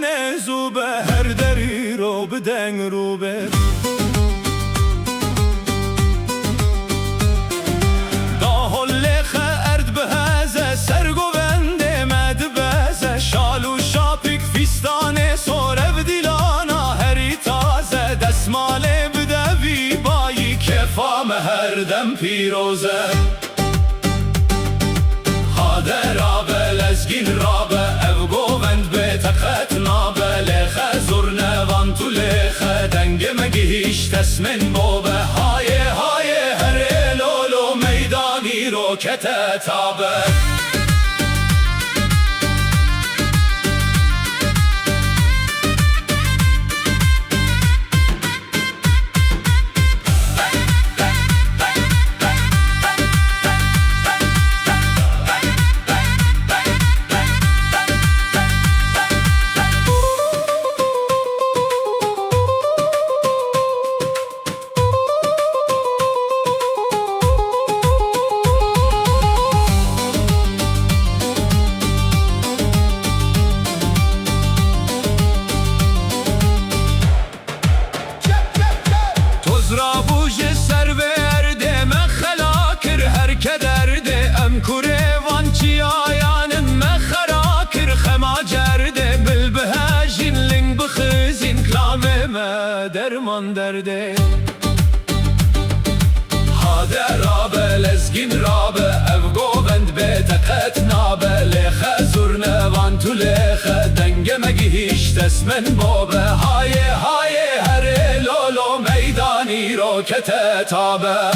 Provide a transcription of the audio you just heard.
دانه زوبه هر دری رو بدنگ روبه داهل لخه ارد بهزه سر گوونده مد بزه شالو شاپیک فیستانه سوره و دیلانا هری تازه دستماله بدوی بایی کفام هر دم پیروزه رابه لزگین رابه او گوند به تقت نابه لخه زرنا وان تو لخه دنگ مگیش تسمن بوبه های های هر لولو میدانی رو کته تابه درمان درده رابه لزگین رابه او گوند به تقت نابه لخه زرنا وان تو لخه دنگ مگیش تسمن بابه های های هر لولو میدانی رو کته تابه